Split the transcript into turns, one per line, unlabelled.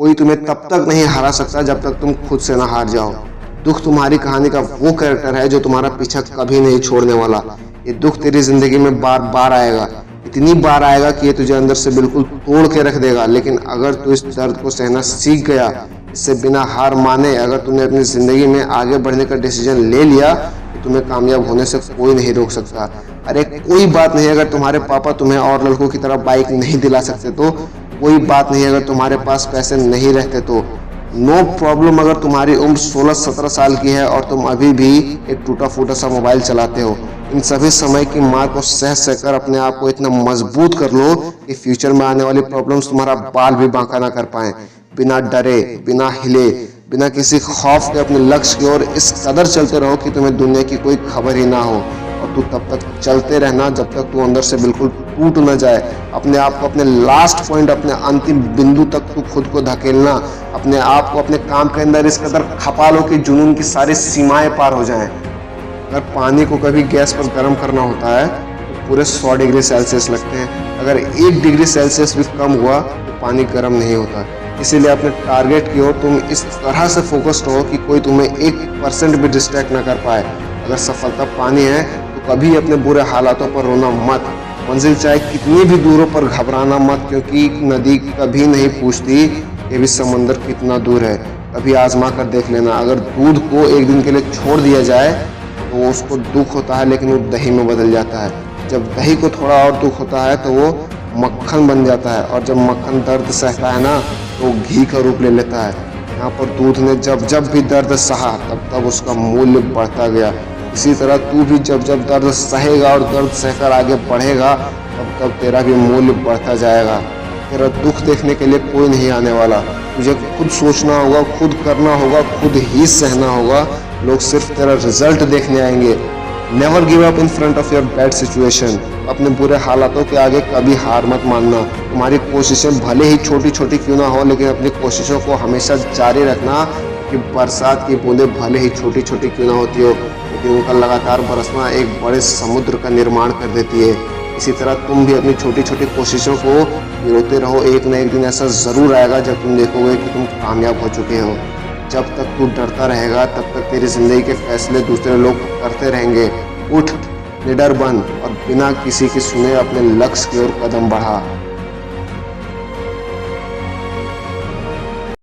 कोई तुम्हें तब तक नहीं हरा सकता जब तक तुम खुद से ना हार जाओ। दुख तुम्हारी कहानी का वो कैरेक्टर है जो तुम्हारा पीछा कभी नहीं छोड़ने वाला। ये दुख तेरी जिंदगी में बार बार आएगा, इतनी बार आएगा कि ये तुझे अंदर से बिल्कुल तोड़ के रख देगा। लेकिन अगर तू इस दर्द को सहना सीख गया, इससे बिना हार माने अगर तुमने अपनी जिंदगी में आगे बढ़ने का डिसीजन ले लिया, तो तुम्हें कामयाब होने से कोई नहीं रोक सकता। अरे कोई बात नहीं अगर तुम्हारे पापा तुम्हें और लड़कों की तरह बाइक नहीं दिला सकते तो, कोई बात नहीं अगर तुम्हारे पास पैसे नहीं रहते तो, नो प्रॉब्लम अगर तुम्हारी उम्र 16-17 साल की है और तुम अभी भी एक टूटा फूटा सा मोबाइल चलाते हो। इन सभी समय की मार को सह सहकर अपने आप को इतना मजबूत कर लो कि फ्यूचर में आने वाली प्रॉब्लम्स तुम्हारा बाल भी बांका ना कर पाए। बिना डरे, बिना हिले, बिना किसी खौफ के अपने लक्ष्य की ओर इस कदर चलते रहो कि तुम्हें दुनिया की कोई खबर ही ना हो। और तू तब तक चलते रहना जब तक तू अंदर से बिल्कुल टूट न जाए। अपने आप को अपने लास्ट पॉइंट, अपने अंतिम बिंदु तक तू खुद को धकेलना। अपने आप को अपने काम के अंदर इस कदर खपा लो कि जुनून की सारी सीमाएं पार हो जाएं। अगर पानी को कभी गैस पर गर्म करना होता है तो पूरे 100 डिग्री सेल्सियस लगते हैं। अगर 1 डिग्री सेल्सियस भी कम हुआ तो पानी गर्म नहीं होता। इसीलिए अपने टारगेट की ओर तुम इस तरह से फोकस्ड हो कि कोई तुम्हें 1% भी डिस्ट्रैक्ट ना कर पाए। अगर सफलता पानी है तो कभी अपने बुरे हालातों पर रोना मत। मंजिल चाहे कितनी भी दूरों पर घबराना मत, क्योंकि नदी कभी नहीं पूछती कि भी समंदर कितना दूर है। कभी आजमा कर देख लेना, अगर दूध को एक दिन के लिए छोड़ दिया जाए तो उसको दुख होता है, लेकिन वो दही में बदल जाता है। जब दही को थोड़ा और दुख होता है तो वो मक्खन बन जाता है, और जब मक्खन दर्द सहता है ना तो वो घी का रूप ले लेता है। यहाँ पर दूध ने जब जब भी दर्द सहा तब तब उसका मूल्य बढ़ता गया। इसी तरह तू भी जब जब दर्द सहेगा और दर्द सहकर आगे बढ़ेगा तब तब तेरा भी मूल्य बढ़ता जाएगा। तेरा दुख देखने के लिए कोई नहीं आने वाला। तुझे खुद सोचना होगा, खुद करना होगा, खुद ही सहना होगा। लोग सिर्फ तेरा रिजल्ट देखने आएंगे। Never give up in front of your bad situation. अपने बुरे हालातों के आगे कभी हार मत मानना। तुम्हारी कोशिशें भले ही छोटी छोटी क्यों ना हो, लेकिन अपनी कोशिशों को हमेशा जारी रखना। कि बरसात की बूंदें भले ही छोटी छोटी क्यों ना होती हो, लेकिन उनका लगातार बरसना एक बड़े समुद्र का निर्माण कर देती है। इसी तरह तुम भी अपनी छोटी छोटी कोशिशों को गिरोते रहो। एक न एक दिन ऐसा ज़रूर आएगा जब तुम देखोगे कि तुम कामयाब हो चुके हो। जब तक तू डरता रहेगा तब तक तेरी जिंदगी के फैसले दूसरे लोग करते रहेंगे। उठ, निडर बन और बिना किसी की सुने अपने लक्ष्य की ओर कदम बढ़ा।